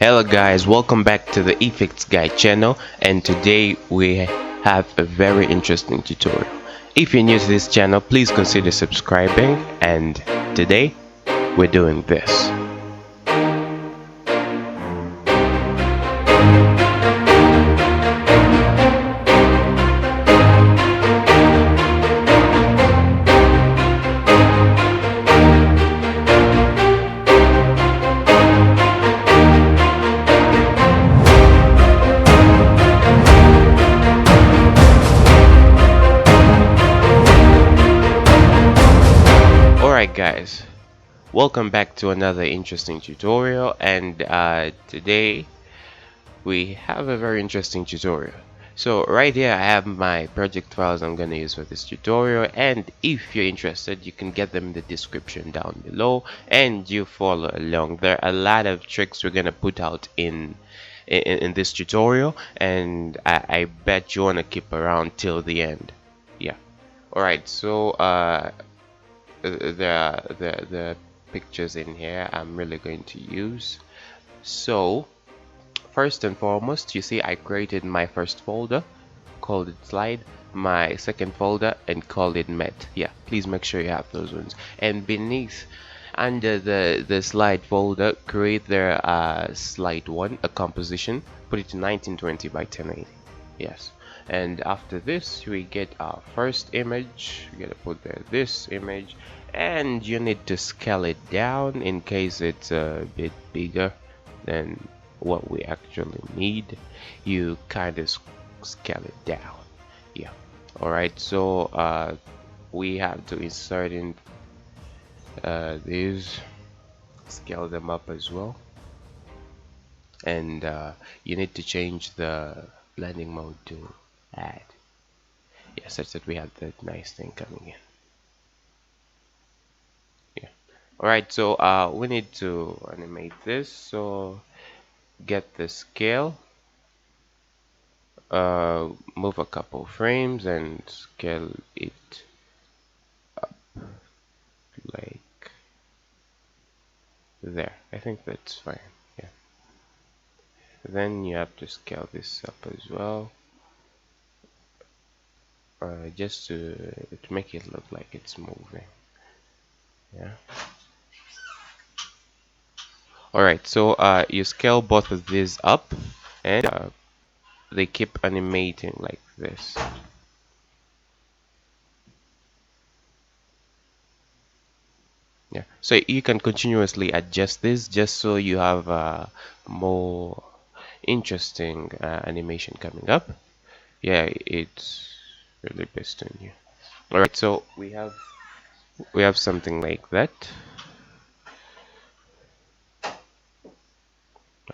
Hello guys, welcome back to the Effects Guy channel, and today we have a very interesting tutorial. If you're new to this channel, please consider subscribing, and today we're doing this. Alright guys, welcome back to another interesting tutorial, and today we have a very interesting tutorial. So right here I have my project files I'm gonna use for this tutorial, and if you're interested you can get them in the description down below and you follow along. There are a lot of tricks we're gonna put out in this tutorial, and I bet you wanna keep around till the end. Yeah. Alright, so the pictures in here I'm really going to use. So first and foremost, you see I created my first folder, called it slide, my second folder and called it met. Yeah, please make sure you have those ones. And beneath, under the slide folder, create their slide 1, a composition, put it to 1920 by 1080. Yes. And after this we get our first image. We gotta put there this image, and you need to scale it down in case it's a bit bigger than what we actually need. You kind of scale it down. Yeah. Alright, so we have to insert in these, scale them up as well, and you need to change the blending mode to add, yeah, such that we have that nice thing coming in. Yeah. Alright, so we need to animate this, so get the scale, move a couple frames and scale it up like there. I think that's fine. Yeah. Then you have to scale this up as well, just to make it look like it's moving. Yeah. Alright, so you scale both of these up, and they keep animating like this. Yeah, so you can continuously adjust this just so you have more interesting animation coming up. Yeah, it's really best on you. Alright, so we have something like that.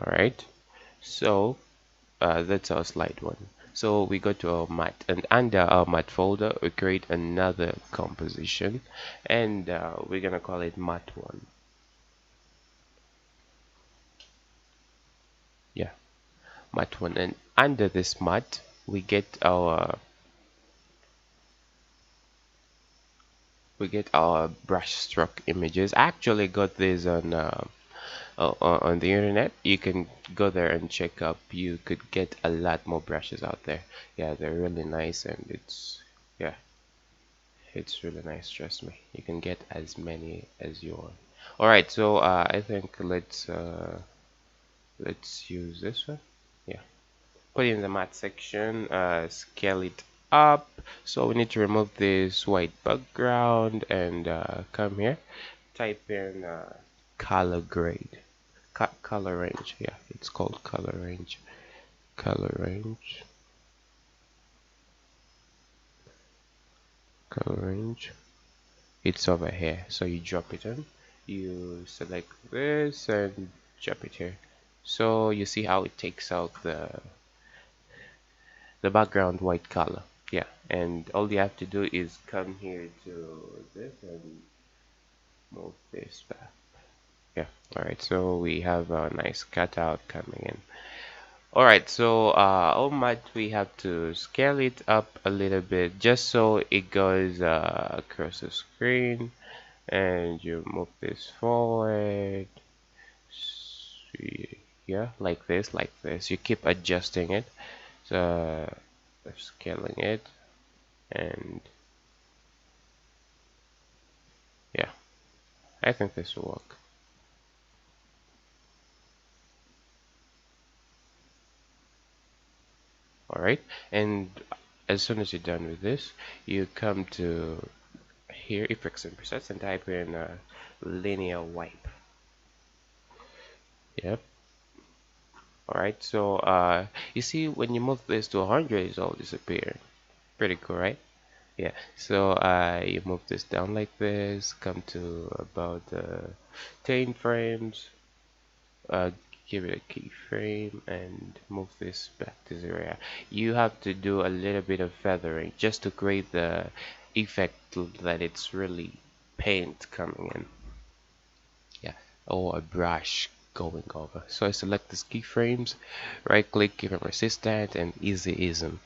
Alright, so that's our slide 1. So we go to our mat, and under our mat folder we create another composition, and we're gonna call it mat 1. Yeah, mat 1. And under this mat we get our brush stroke images. I actually got this on the internet. You can go there and check up. You could get a lot more brushes out there. Yeah, they're really nice, and it's really nice, trust me. You can get as many as you want. Alright, so I think let's use this one. Yeah, put it in the matte section, scale it up. So we need to remove this white background and come here, type in color grade, color range. Yeah, it's called color range. Color range. Color range. It's over here. So you drop it in. You select this and drop it here. So you see how it takes out the background white color. Yeah, and all you have to do is come here to this and move this back. Yeah. Alright, so we have a nice cutout coming in. Alright, so on mat we have to scale it up a little bit just so it goes across the screen, and you move this forward. See here, like this, like this. You keep adjusting it, so scaling it, and yeah, I think this will work. All right, and as soon as you're done with this, you come to here, effects and presets, and type in linear wipe. Yep. All right, so you see when you move this to 100, it's all disappear. Pretty cool, right? Yeah, so you move this down like this, come to about 10 frames, uh, give it a keyframe, and move this back to 0. Yeah. You have to do a little bit of feathering just to create the effect that it's really paint coming in. Yeah, or a brush going over. So I select these keyframes, right click, give them resistant, and easy ism.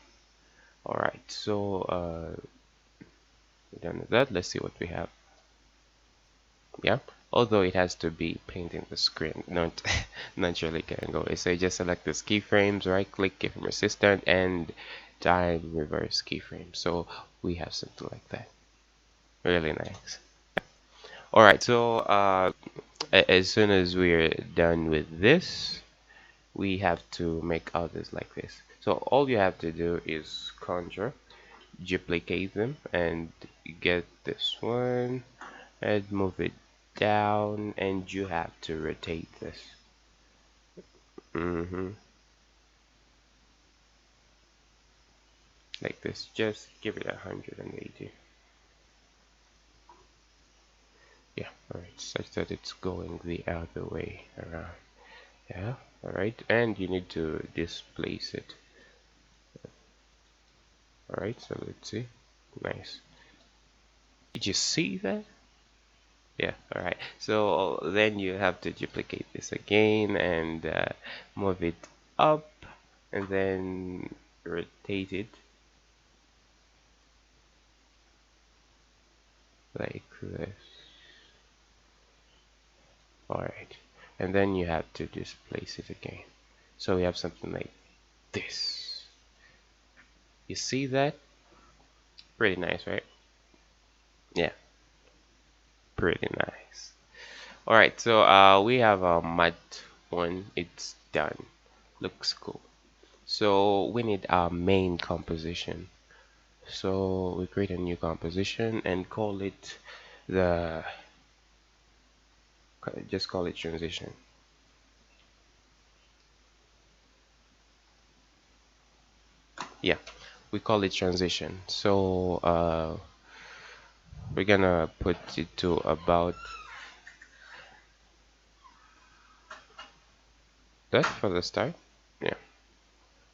Alright, so we're done with that. Let's see what we have. Yeah, although it has to be painting the screen, not naturally can go. So you just select this keyframes, right click, give them resistant, and time reverse keyframe. So we have something like that. Really nice. Alright, so as soon as we're done with this, we have to make others like this. So all you have to do is conjure, duplicate them, and get this one and move it down, and you have to rotate this. Like this. Just give it 180. Yeah, alright, such that it's going the other way around. Yeah, alright, and you need to displace it. Alright, so let's see. Nice. Did you see that? Yeah, alright. So then you have to duplicate this again and move it up and then rotate it like this. Alright. And then you have to displace it again. So we have something like this. You see that? Pretty nice, right? Yeah, pretty nice. Alright, so we have a matte one. It's done. Looks cool. So we need our main composition. So we create a new composition and call it the just call it transition. Yeah, we call it transition. So we're gonna put it to about that for the start. Yeah.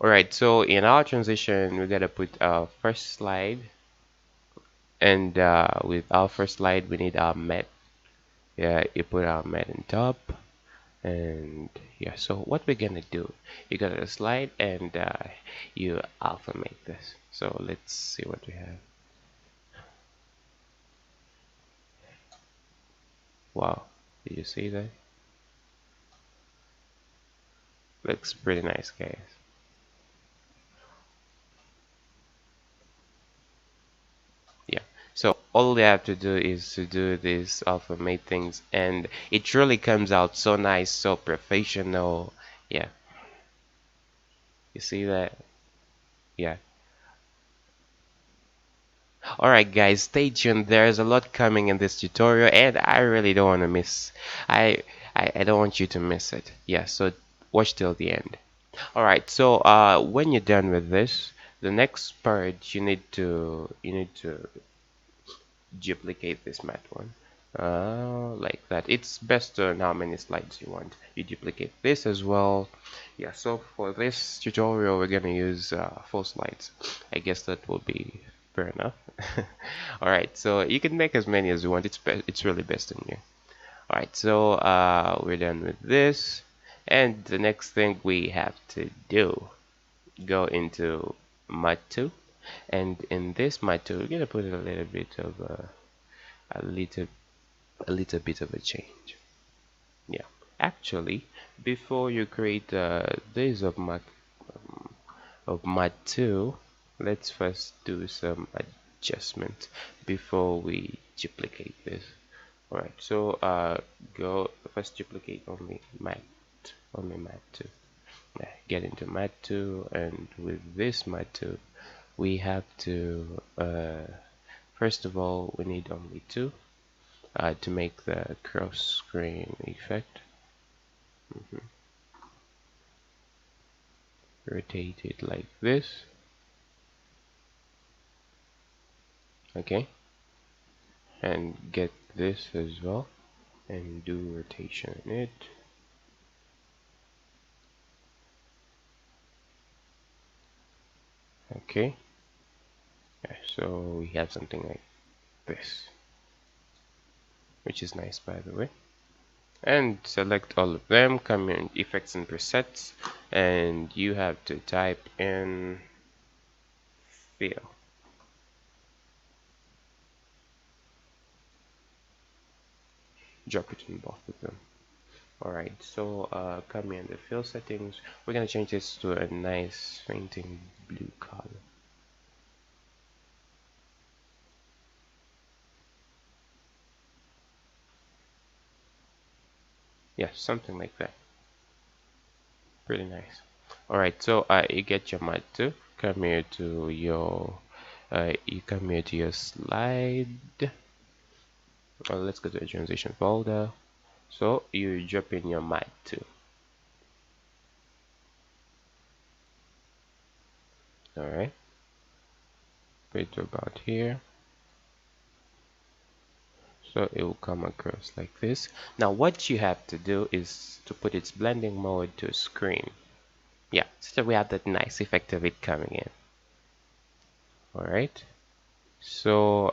Alright, so in our transition we gotta put our first slide, and with our first slide we need our mat. Yeah, you put our mat on top, and yeah, so what we're gonna do, you got a slide and you alpha make this. So let's see what we have. Wow, did you see that? Looks pretty nice, guys. Yeah, so all we have to do is to do this alpha mate things, and it really comes out so nice, so professional. Yeah, you see that? Yeah. Alright guys, stay tuned. There's a lot coming in this tutorial and I really don't want to miss. I don't want you to miss it. Yeah, so watch till the end. Alright, so when you're done with this, the next part you need to duplicate this matte one. Like that. It's best on how many slides you want. You duplicate this as well. Yeah, so for this tutorial we're gonna use 4 slides. I guess that will be fair enough. Alright, so you can make as many as you want. It's really best on you. Alright, so we're done with this, and the next thing we have to do, go into Matte 2, and in this Matte 2 we're gonna put a little bit of a little bit of a change. Yeah, actually before you create this of mat 2, let's first do some adjustment before we duplicate this. Alright, so go first duplicate only mat 2. Get into mat 2, and with this mat 2 we have to first of all we need only 2 to make the cross screen effect. Rotate it like this. Okay, and get this as well and do rotation in it. Okay, yeah, so we have something like this, which is nice, by the way. And select all of them, come in effects and presets, and you have to type in fill. Drop it in both of them. Alright, so come in the fill settings. We're gonna change this to a nice fainting blue color. Yeah, something like that. Pretty nice. Alright, so you get your mat 2. Come here to your you come here to your slide. Let's go to the transition folder. So you drop in your mat 2. Alright, put it about here. So it will come across like this. Now what you have to do is to put its blending mode to screen. Yeah, so that we have that nice effect of it coming in. Alright, so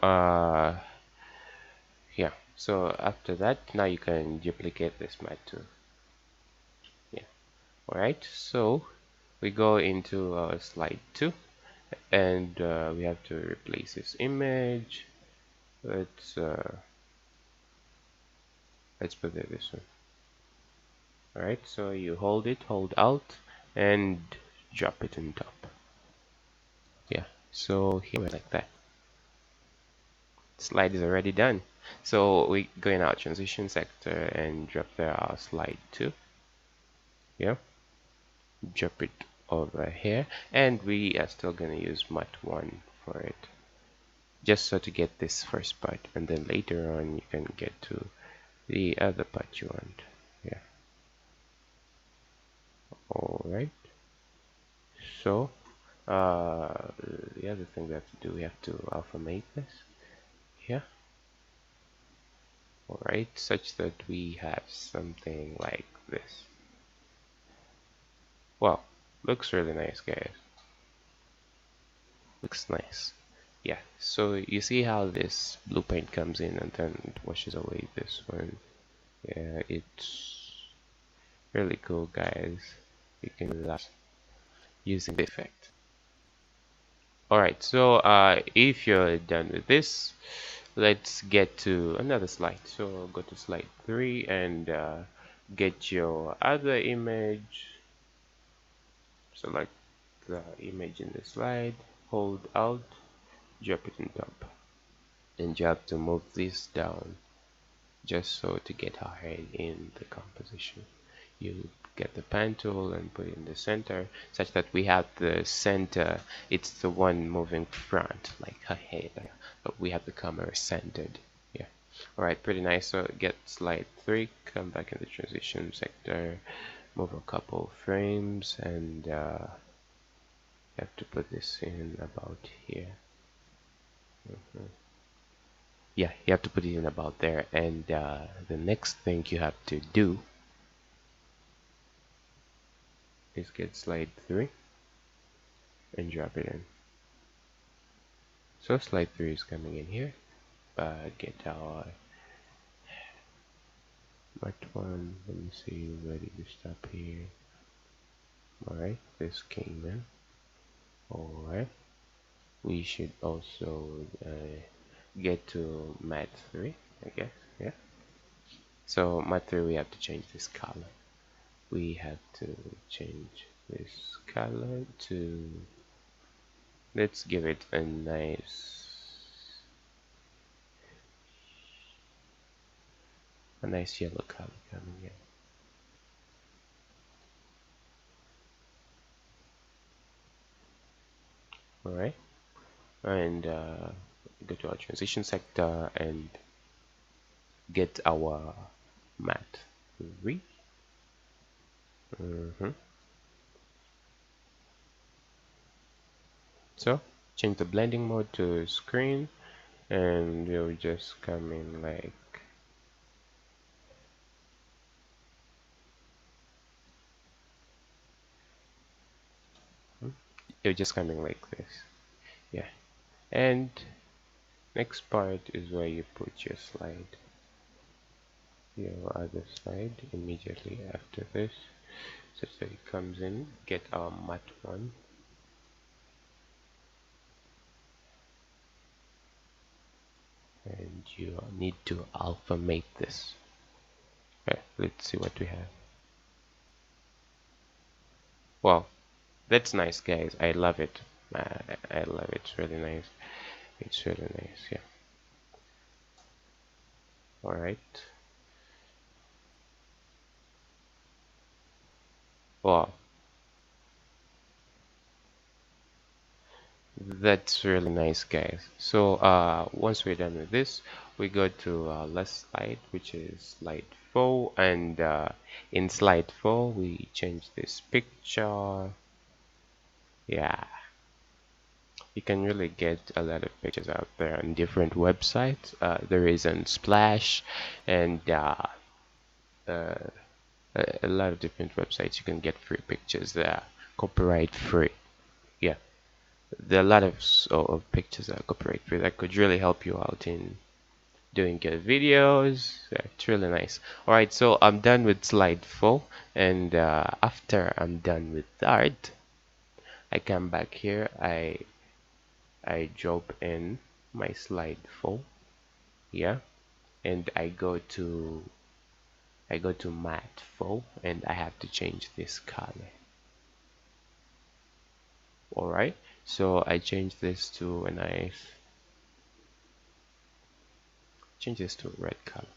yeah, so after that now you can duplicate this mat too. Yeah, alright, so we go into slide 2, and we have to replace this image. Let's put it this one. Alright, so you hold Alt, and drop it on top. Yeah, so here like that. Slide is already done. So we go in our transition sector and drop there our slide 2. Yeah, drop it over here, and we are still gonna use mat 1 for it, just so to get this first part, and then later on you can get to the other part you want. Yeah, alright, so the other thing we have to do, we have to alphamate this here. Alright, such that we have something like this. Wow, looks really nice, guys. Looks nice. Yeah, so you see how this blue paint comes in and then it washes away this one. Yeah, it's really cool, guys. You can do that using the effect. Alright, so if you're done with this, let's get to another slide. So go to slide 3 and get your other image. Select the image in the slide, hold Alt, drop it on top, and you have to move this down just so to get our head in the composition. You get the pen tool and put it in the center, such that we have the center, it's the one moving front, like her head, but we have the camera centered. Yeah, alright, pretty nice. So get slide 3, come back in the transition sector, move a couple frames, and you have to put this in about here. Yeah, you have to put it in about there, and the next thing you have to do is get slide 3 and drop it in. So slide 3 is coming in here, but get our mat 1. Let me see, ready to stop here. Alright, this came in. Alright, we should also get to mat 3, I guess. Yeah, so mat 3 we have to change this color. we have to change this color to, let's give it a nice yellow color coming in. All right, and go to our transition sector and get our matte 3. So change the blending mode to screen, and we'll just come in like, it'll just come in like this. Yeah, and next part is where you put your slide, your other slide immediately after this, such that it comes in. Get our matte one, and you need to alphamate this. Okay, let's see what we have. Wow, that's nice, guys. I love it. I love it. It's really nice. It's really nice. Yeah. All right. Wow, that's really nice, guys. So once we're done with this, we go to last slide, which is slide 4, and in slide 4 we change this picture. Yeah, you can really get a lot of pictures out there on different websites. There is on Splash, and a lot of different websites you can get free pictures there, copyright free. Yeah, there are a lot of pictures that are copyright free that could really help you out in doing good videos. Yeah, it's really nice. All right, so I'm done with slide 4, and after I'm done with that, I come back here. I drop in my slide 4, yeah, and I go to matte 4, and I have to change this color. All right, so I change this to a nice, change this to a red color.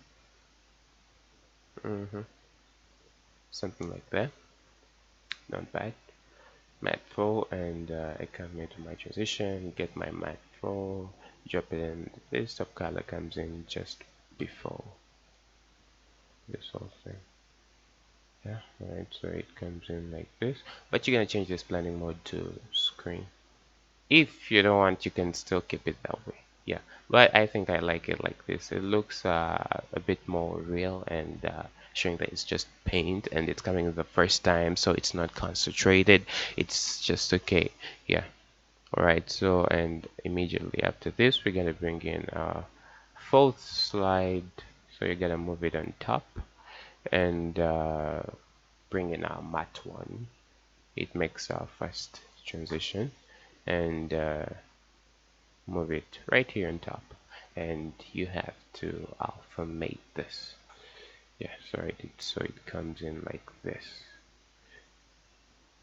Something like that. Not bad. Matte 4, and I come into my transition, get my matte 4, drop it in. This top color comes in just before this whole thing. Yeah, alright, so it comes in like this, but you're gonna change this blending mode to screen. If you don't want, you can still keep it that way. Yeah, but I think I like it like this. It looks a bit more real, and showing that it's just paint and it's coming the first time, so it's not concentrated. It's just okay. Yeah. All right. So, and immediately after this, we're gonna bring in our fourth slide. So you're gonna move it on top, and bring in our matte one. It makes our first transition, and move it right here on top, and you have to alphamate this. Yeah, sorry, so it comes in like this.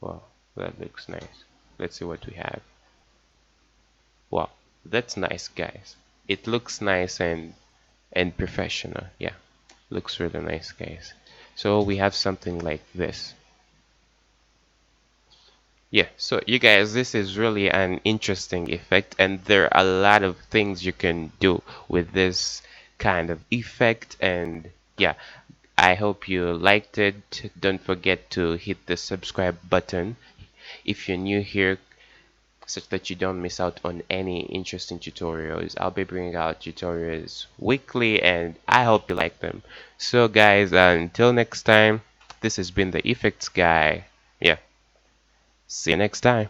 Wow, that looks nice. Let's see what we have. Wow, that's nice, guys. It looks nice and professional. Yeah, looks really nice, guys. So we have something like this. Yeah, so you guys, this is really an interesting effect, and there are a lot of things you can do with this kind of effect. And yeah, I hope you liked it. Don't forget to hit the subscribe button if you're new here, such that you don't miss out on any interesting tutorials. I'll be bringing out tutorials weekly, and I hope you like them. So guys, until next time, this has been the effects guy. Yeah, see you next time.